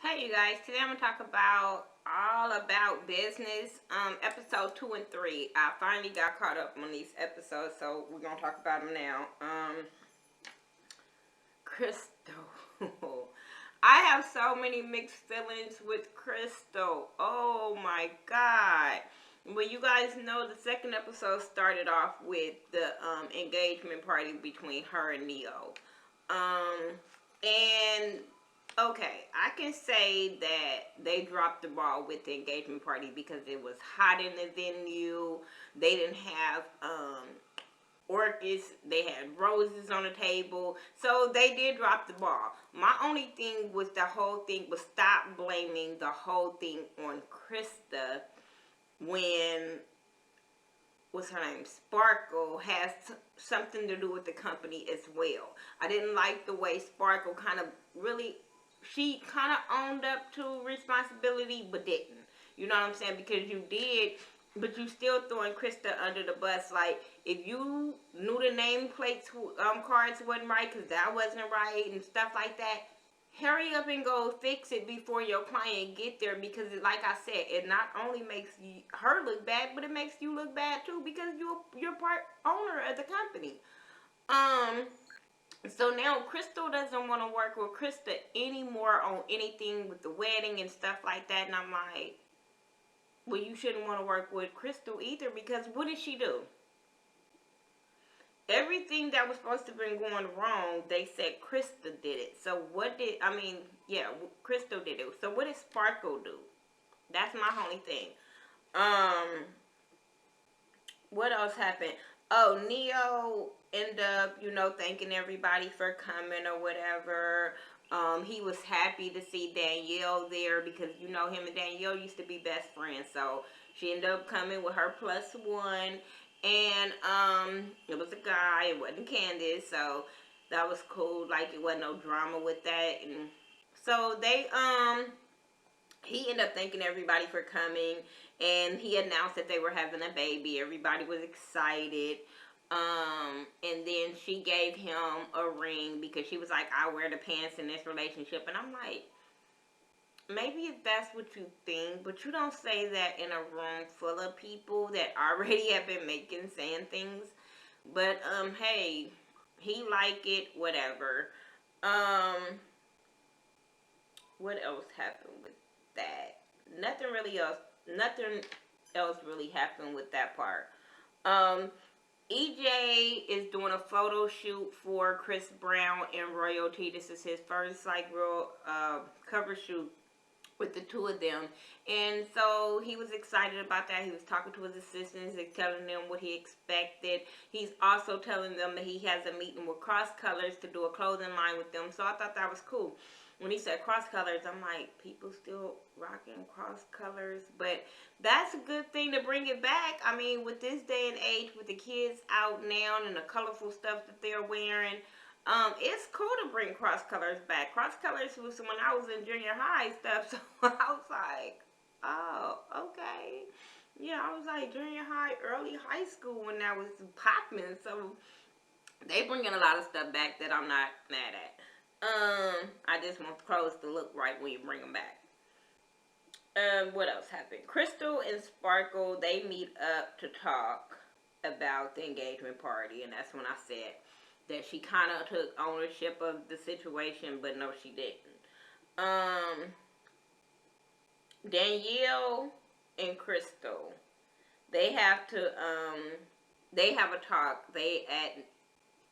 Hey you guys, today I'm gonna talk about all about business. Episode 2 and 3. I finally got caught up on these episodes, so we're gonna talk about them now. Crystal. I have so many mixed feelings with Crystal. Oh my god. Well, you guys know the second episode started off with the engagement party between her and Neo. And okay, I can say that they dropped the ball with the engagement party because it was hot in the venue. They didn't have orchids, they had roses on the table, so they did drop the ball. My only thing was the whole thing was stop blaming the whole thing on Krista when what's her name, Sparkle, has something to do with the company as well. I didn't like the way Sparkle kind of really, she kind of owned up to responsibility, but didn't. You know what I'm saying? Because you did, but you still throwing Krista under the bus. Like, if you knew the nameplates, cards wasn't right, because that wasn't right, and stuff like that, hurry up and go fix it before your client get there, because like I said, it not only makes her look bad, but it makes you look bad too, because you're part owner of the company. So now Crystal doesn't want to work with Krista anymore on anything with the wedding and stuff like that, and I'm like, well, you shouldn't want to work with Crystal either, because what did she do? Everything that was supposed to have been going wrong, they said Krista did it. So what did, I mean, yeah, Crystal did it. So what did Sparkle do? That's my only thing. What else happened? Oh, Neo ended up, thanking everybody for coming or whatever. He was happy to see Danielle there because, him and Danielle used to be best friends. So she ended up coming with her +1. And it was a guy, it wasn't Candace, so that was cool. Like, it wasn't no drama with that. And so he ended up thanking everybody for coming, and he announced that they were having a baby. Everybody was excited. And then she gave him a ring because she was like, I wear the pants in this relationship. And I'm like, maybe if that's what you think, but you don't say that in a room full of people that already have been saying things. But hey, he like it, whatever. What else happened with that? Nothing else really happened with that part. EJ is doing a photo shoot for Chris Brown and Royalty. This is his first like real cover shoot with the two of them, and so he was excited about that. He was talking to his assistants and telling them what he expected. He's also telling them that he has a meeting with Cross Colors to do a clothing line with them, so I thought that was cool. When he said Cross Colors, I'm like, people still rocking Cross Colors, but that's a good thing to bring it back. I mean, with this day and age, with the kids out now and the colorful stuff that they're wearing, it's cool to bring Cross Colors back. Cross Colors was when I was in junior high stuff, so I was like, oh, okay. Yeah, I was like junior high, early high school when that was popping, so they bringing a lot of stuff back that I'm not mad at. I just want the clothes to look right when you bring them back. What else happened? Crystal and Sparkle, they meet up to talk about the engagement party, and that's when I said that she kind of took ownership of the situation, but no, she didn't. Danielle and Crystal, they have a talk. They at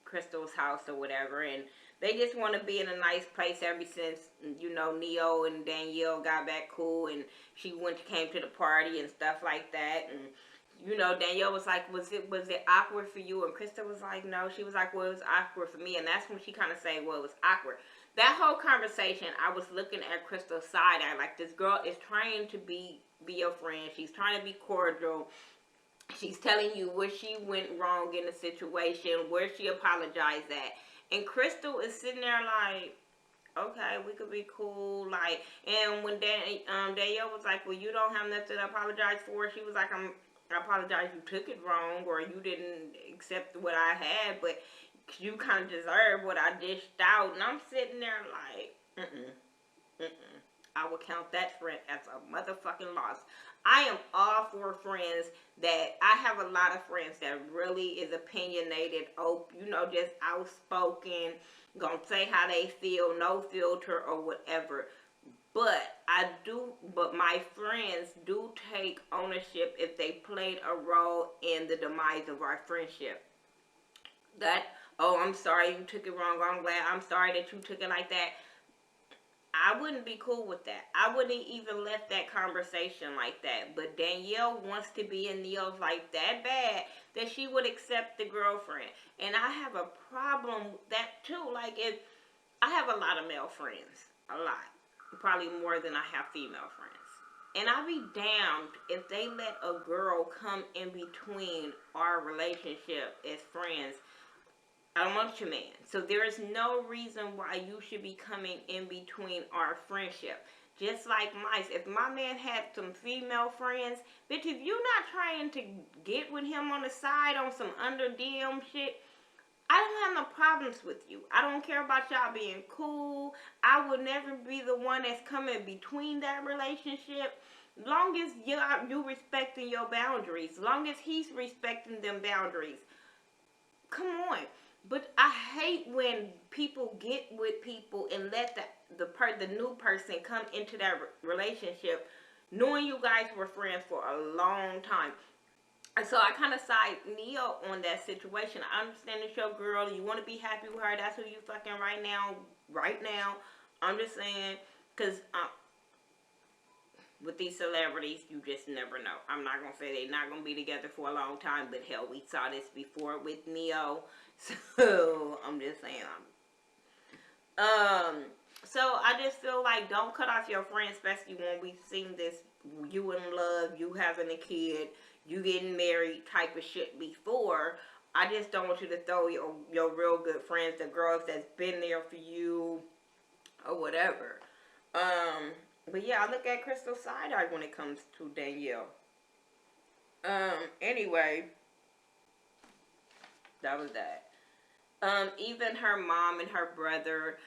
Crystal's house or whatever, and they just want to be in a nice place ever since, Neo and Danielle got back cool, and she came to the party and stuff like that. And Danielle was like, was it awkward for you? And Krista was like, no. She was like, well, it was awkward for me. And that's when she kind of said, well, it was awkward. That whole conversation, I was looking at Crystal's side eye, like, this girl is trying to be your friend. She's trying to be cordial. She's telling you where she went wrong in the situation, where she apologized at. And Crystal is sitting there like, okay, we could be cool. Like, and when Danielle was like, well, you don't have nothing to apologize for, she was like, I apologize, you took it wrong, or you didn't accept what I had, but you kind of deserve what I dished out. And I'm sitting there like, I would count that friend as a motherfucking loss. I am all for friends that I have a lot of friends that really is opinionated, just outspoken, gonna say how they feel, no filter or whatever. But my friends do take ownership if they played a role in the demise of our friendship. That, oh, I'm sorry you took it wrong. I'm sorry that you took it like that. I wouldn't be cool with that. I wouldn't even left that conversation like that. But Danielle wants to be in Neil's life that bad that she would accept the girlfriend. And I have a problem with that too. Like, if I have a lot of male friends, a lot, probably more than I have female friends. And I'd be damned if they let a girl come in between our relationship as friends. I don't want your man. So there is no reason why you should be coming in between our friendship. Just like mice. If my man had some female friends, bitch, if you not trying to get with him on the side on some under DM shit, I don't have no problems with you. I don't care about y'all being cool. I would never be the one that's coming between that relationship. Long as you respecting your boundaries. Long as he's respecting them boundaries. Come on. But I hate when people get with people and let the new person come into that relationship knowing you guys were friends for a long time. And so I kind of side Neo on that situation. I understand it's your girl. You want to be happy with her. That's who you fucking right now. Right now. I'm just saying. Because with these celebrities, you just never know. I'm not going to say they're not going to be together for a long time. But hell, we saw this before with Neo. So, I'm just saying. So I just feel like don't cut off your friends, especially when we've seen this, you in love, you having a kid, you getting married type of shit before. I just don't want you to throw your real good friends, the girls that's been there for you, or whatever. But yeah, I look at Crystal side-eye when it comes to Danielle. Anyway, that was that. Even her mom and her brother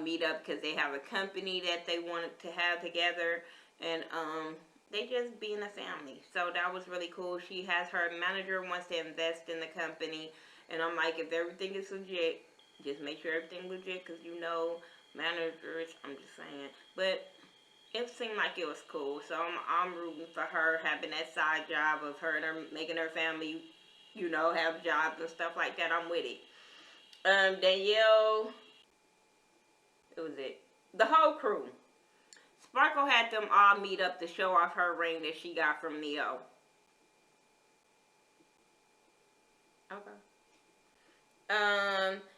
meet up because they have a company that they wanted to have together, and they just being a family. So that was really cool. She has her manager wants to invest in the company, and I'm like, if everything is legit, just make sure everything legit, because managers. I'm just saying, but it seemed like it was cool. So I'm rooting for her having that side job of her and her making her family, have jobs and stuff like that. I'm with it. Danielle, it was it. The whole crew. Sparkle had them all meet up to show off her ring that she got from Neo. Okay.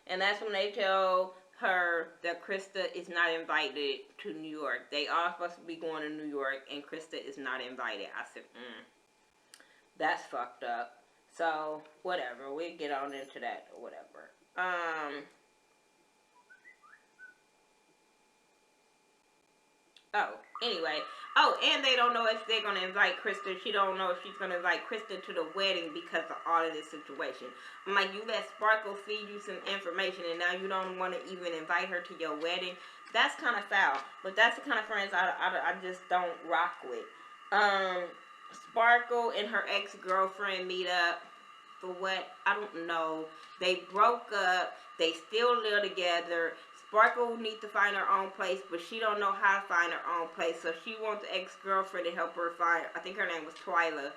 And that's when they tell her that Krista is not invited to New York. They all supposed to be going to New York, and Krista is not invited. I said, that's fucked up. So, whatever. We'll get on into that or whatever. Anyway. Oh, and they don't know if they're going to invite Krista. She don't know if she's going to invite Krista to the wedding because of all of this situation. I'm like, you let Sparkle feed you some information and now you don't want to even invite her to your wedding. That's kind of foul. But that's the kind of friends I just don't rock with. Sparkle and her ex-girlfriend meet up. For what? I don't know. They broke up. They still live together. Sparkle needs to find her own place, but she don't know how to find her own place. So she wants the ex-girlfriend to help her find, I think her name was Twyla,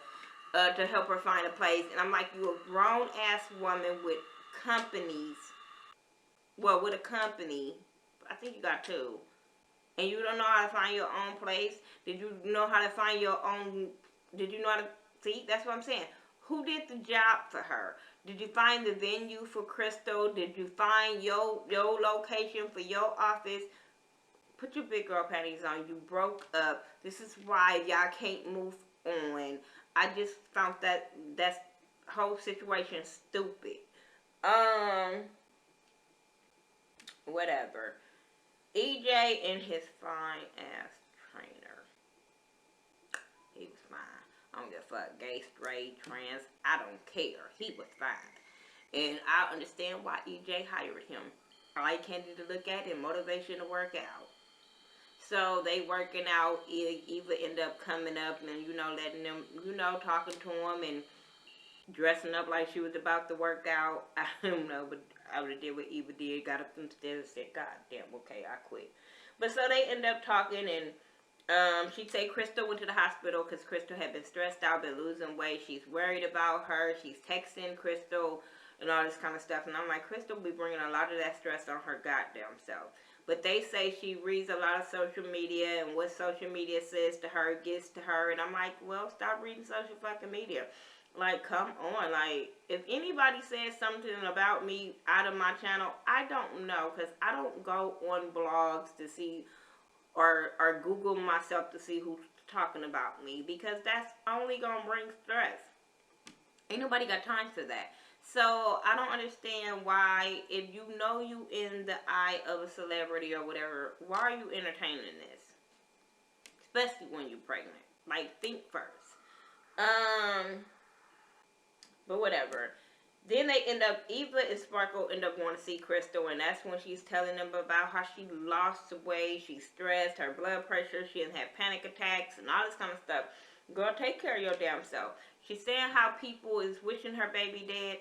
to help her find a place. And I'm like, you a grown-ass woman with companies. Well, with a company. I think you got two. And you don't know how to find your own place? Did you know how to find your own... Did you know how to... See, that's what I'm saying. Who did the job for her? Did you find the venue for Crystal? Did you find your location for your office? Put your big girl panties on. You broke up. This is why y'all can't move on. I just found that whole situation stupid. Whatever. EJ and his fine ass trainer. He was fine. I don't give a fuck, gay, straight, trans, I don't care. He was fine. And I understand why EJ hired him. Eye candy to look at and motivation to work out. So they working out. Eva end up coming up and letting them talking to him and dressing up like she was about to work out. I don't know, but I would have did what Eva did. Got up instead and said, "God damn, okay, I quit." But so they end up talking and. She'd say Crystal went to the hospital because Crystal had been stressed out, been losing weight. She's worried about her. She's texting Crystal and all this kind of stuff. And I'm like, Crystal be bringing a lot of that stress on her goddamn self. But they say she reads a lot of social media, and what social media says to her gets to her. And I'm like, well, stop reading social fucking media. Like, come on. Like, if anybody says something about me out of my channel, I don't know, because I don't go on blogs to see or Google myself to see who's talking about me, because that's only gonna bring stress. Ain't nobody got time for that. So I don't understand why, if you know you in the eye of a celebrity or whatever, why are you entertaining this? Especially when you're pregnant. Like, think first. But whatever. Then they end up, Eva and Sparkle end up going to see Crystal, and that's when she's telling them about how she lost weight, she's stressed, her blood pressure, she didn't have panic attacks, and all this kind of stuff. Girl, take care of your damn self. She's saying how people is wishing her baby dead.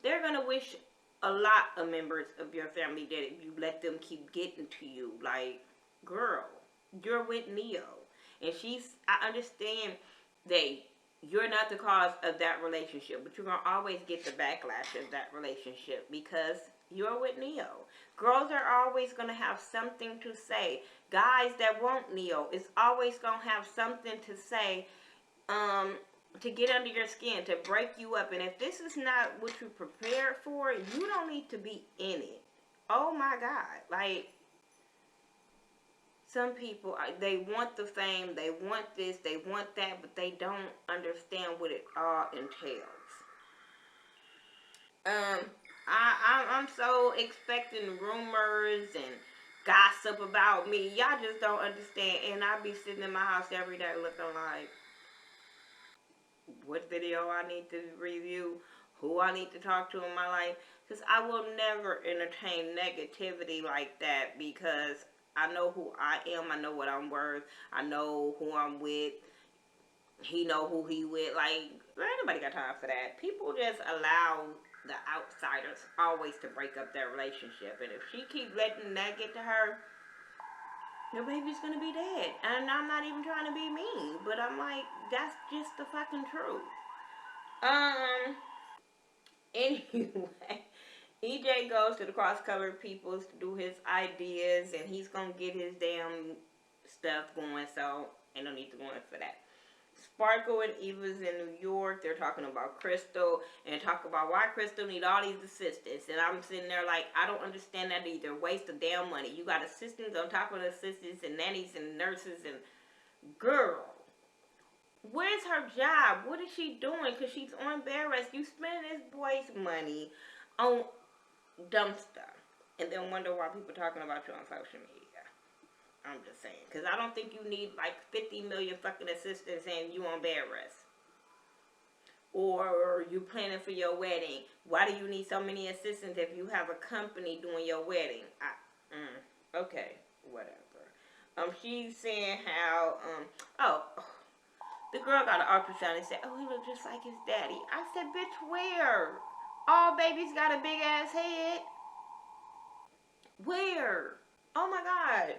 They're going to wish a lot of members of your family dead if you let them keep getting to you. Like, girl, you're with Neo. And I understand that you're not the cause of that relationship, but you're going to always get the backlash of that relationship because you're with Neo. Girls are always going to have something to say. Guys that want Neo is always going to have something to say to get under your skin, to break you up. And if this is not what you prepared for, you don't need to be in it. Oh my God. Like, some people, they want the fame, they want this, they want that, but they don't understand what it all entails. I'm so expecting rumors and gossip about me. Y'all just don't understand. And I be sitting in my house every day looking like, what video I need to review, who I need to talk to in my life. Because I will never entertain negativity like that, because I know who I am. I know what I'm worth. I know who I'm with. He know who he with. Like, ain't nobody got time for that. People just allow the outsiders always to break up their relationship. And if she keep letting that get to her, your baby's gonna be dead. And I'm not even trying to be mean, but I'm like, that's just the fucking truth. Anyway, EJ goes to the cross-colored peoples to do his ideas, and he's gonna get his damn stuff going, so ain't no need to go in for that. Sparkle and Eva's in New York. They're talking about Crystal and talk about why Crystal need all these assistants. And I'm sitting there like, I don't understand that either. Waste of damn money. You got assistants on top of assistants and nannies and nurses, and girl, where's her job? What is she doing? Because she's on bed rest. You spend this boy's money on dumb stuff and then wonder why people talking about you on social media. I'm just saying, because I don't think you need like 50 million fucking assistants and you on bed rest. Or you planning for your wedding. Why do you need so many assistants if you have a company doing your wedding? Okay, whatever. She's saying how, the girl got an ultrasound and said, oh, he looks just like his daddy. I said, bitch, where? All babies got a big ass head. Where? Oh my God.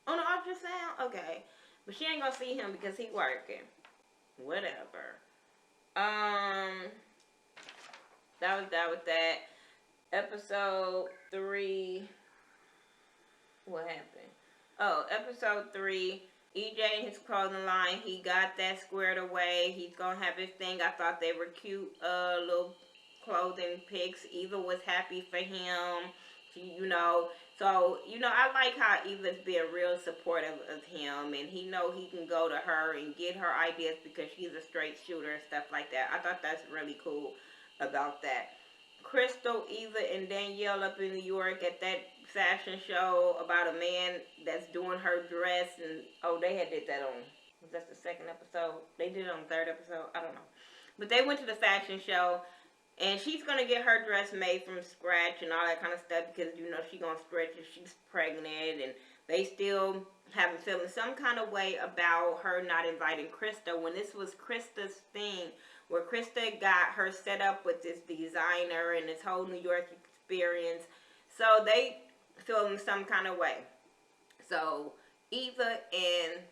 On the ultrasound? Okay. But she ain't gonna see him because he working. Whatever. That was that with that. Episode 3. What happened? Oh, episode 3. EJ and his clothing line, he got that squared away. He's gonna have his thing. I thought they were cute little clothing pics. Eva was happy for him. She, so, I like how Eva's being real supportive of him, and he know he can go to her and get her ideas because she's a straight shooter and stuff like that. I thought that's really cool about that. Crystal, Eva, and Danielle up in New York at that fashion show about a man that's doing her dress, and they had did that on, was that the second episode? They did it on the third episode? I don't know. But they went to the fashion show, and she's going to get her dress made from scratch and all that kind of stuff because, she's going to stretch if she's pregnant. And They still having feeling some kind of way about her not inviting Krista when this was Krista's thing, where Krista got her set up with this designer and this whole New York experience. So they feeling some kind of way. So Eva and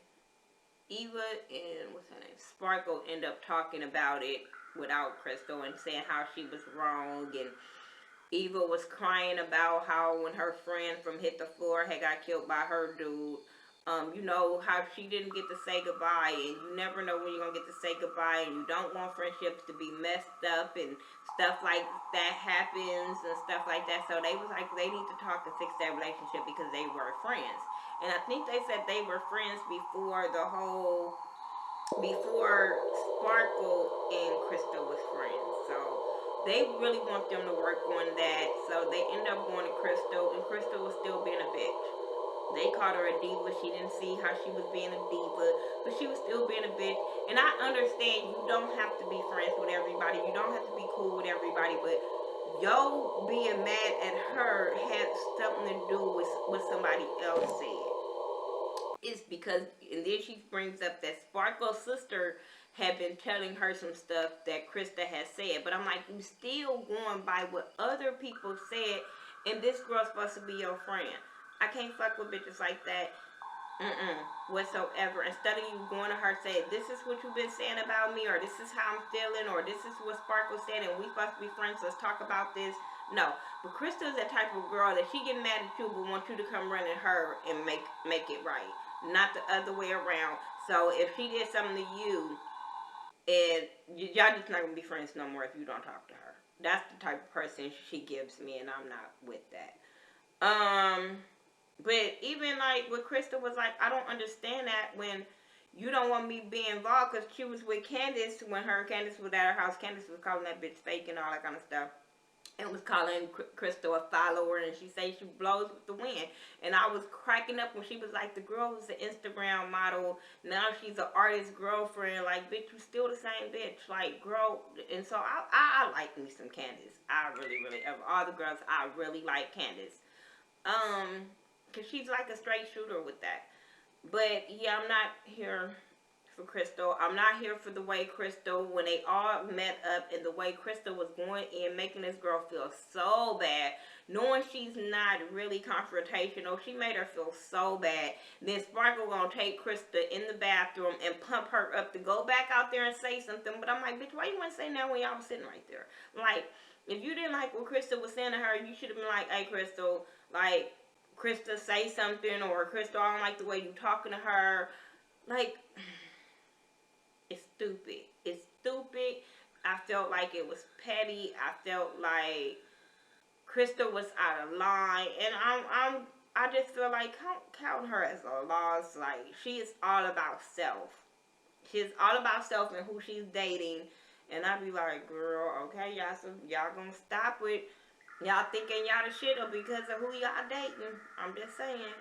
what's her name, Sparkle, end up talking about it without Crystal and saying how she was wrong, and Eva was crying about how when her friend from Hit the Floor had got killed by her dude, you know, how she didn't get to say goodbye, and you never know when you're going to get to say goodbye, and you don't want friendships to be messed up, and stuff like that happens, and stuff like that. So they was like, they need to talk to fix that relationship because they were friends. And I think they said they were friends before Sparkle and Crystal was friends. So they really want them to work on that. So they end up going to Crystal, and Crystal was still being a bitch. They called her a diva. She didn't see how she was being a diva, but she was still being a bitch. And I understand you don't have to be friends with everybody. You don't have to be cool with everybody, but yo being mad at her had something to do with what somebody else said. It's because, and then she brings up that Sparkle's sister had been telling her some stuff that Krista had said. But I'm like, you still going by what other people said, and this girl's supposed to be your friend. I can't fuck with bitches like that. Whatsoever. Instead of you going to her saying, this is what you've been saying about me, or this is how I'm feeling, or this is what Sparkle said, and we supposed to be friends, let's talk about this. No. But Krista's that type of girl that she get mad at you but want you to come running her and make it right. Not the other way around. So if she did something to you, and y'all just not going to be friends no more if you don't talk to her. That's the type of person she gives me, and I'm not with that. But even like what Krista was like, I don't understand that when you don't want me being involved, because she was with Candace when her and Candace was at her house. Candace was calling that bitch fake and all that kind of stuff. And was calling Crystal a follower, and she said she blows with the wind. And I was cracking up when she was like, the girl was an Instagram model, now she's an artist girlfriend. Like, bitch, you still the same bitch. Like, girl. And so I like me some Candace. I really, really, of all the girls, I really like Candace. Because she's like a straight shooter with that. But yeah, I'm not here for Crystal. I'm not here for the way Crystal, when they all met up and the way Crystal was going in, making this girl feel so bad, knowing she's not really confrontational. She made her feel so bad. Then Sparkle gonna take Krista in the bathroom and pump her up to go back out there and say something. But I'm like, bitch, why you want to say that when y'all was sitting right there? Like, if you didn't like what Krista was saying to her, you should have been like, hey, Crystal, like, Krista, say something, or Crystal, I don't like the way you talking to her. Like, it's stupid. It's stupid. I felt like it was petty. I felt like Krista was out of line, and I just feel like count her as a loss. Like, she is all about self. She's all about self and who she's dating. And I be like, girl, okay, y'all, so y'all gonna stop with y'all thinking y'all the shit, or because of who y'all dating. I'm just saying.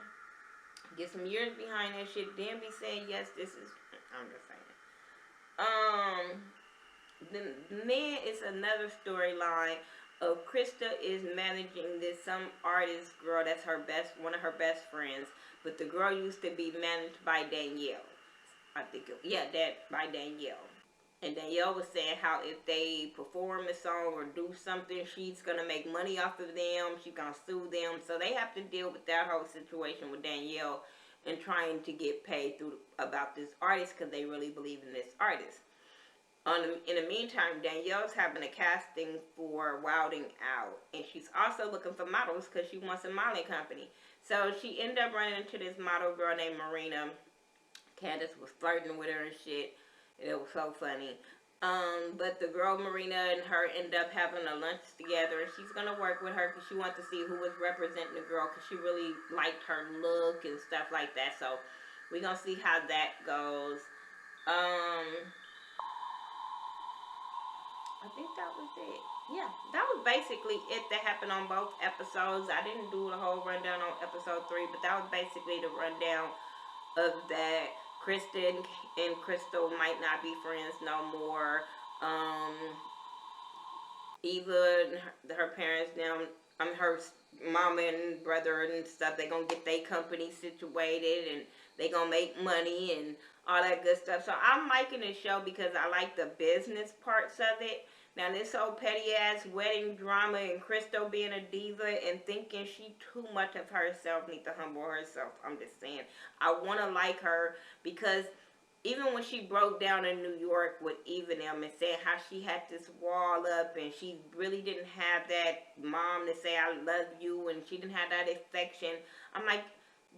Get some years behind that shit, then be saying, yes, this is, I'm just saying. Then it's another storyline of Krista is managing some artist girl that's one of her best friends, but the girl used to be managed by Danielle. I think, by Danielle. And Danielle was saying how if they perform a song or do something, she's going to make money off of them. She's going to sue them. So they have to deal with that whole situation with Danielle and trying to get paid about this artist because they really believe in this artist. In the meantime, Danielle's having a casting for Wilding Out. And she's also looking for models because she wants a modeling company. So she ended up running into this model girl named Marina. Candace was flirting with her and shit. It was so funny. But the girl Marina and her end up having a lunch together. And she's going to work with her because she wants to see who was representing the girl, because she really liked her look and stuff like that. So we're going to see how that goes. I think that was it. Yeah, that was basically it that happened on both episodes. I didn't do the whole rundown on episode 3, but that was basically the rundown of that. Kristen and Crystal might not be friends no more. Eva and her parents now, her mama and brother and stuff, they gonna get their company situated and they gonna make money and all that good stuff. So I'm liking the show because I like the business parts of it. Now this whole petty ass wedding drama and Crystal being a diva and thinking she too much of herself, need to humble herself. I'm just saying, I want to like her because even when she broke down in New York with Eve and them and saying how she had this wall up and she really didn't have that mom to say I love you and she didn't have that affection, I'm like,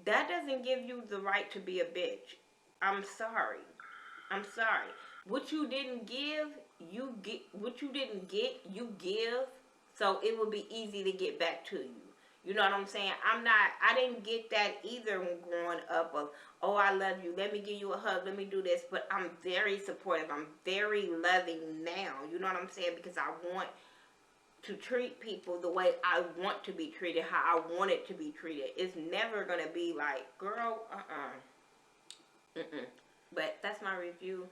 that doesn't give you the right to be a bitch. I'm sorry. I'm sorry. What you didn't give, you get. What you didn't get, you give. So it will be easy to get back to you. You know what I'm saying? I didn't get that either when growing up of, oh, I love you. Let me give you a hug. Let me do this. But I'm very supportive. I'm very loving now. You know what I'm saying? Because I want to treat people the way I want to be treated, how I want it to be treated. It's never going to be like, girl, Mm-mm. But that's my review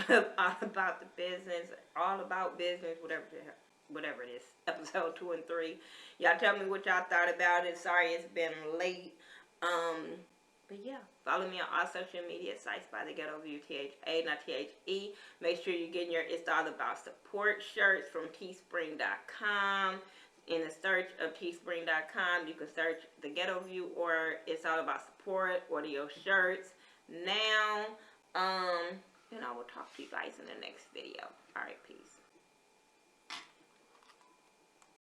of all about the business, all about business, whatever it is. Episode 2 and 3. Y'all tell me what y'all thought about it. Sorry it's been late. But yeah, follow me on all social media sites by the Ghetto View, THA, not THE. Make sure you're getting your It's All About Support shirts from teespring.com. In the search of teespring.com, you can search the Ghetto View or It's All About Support, audio shirts. Now, and I will talk to you guys in the next video. Alright, peace.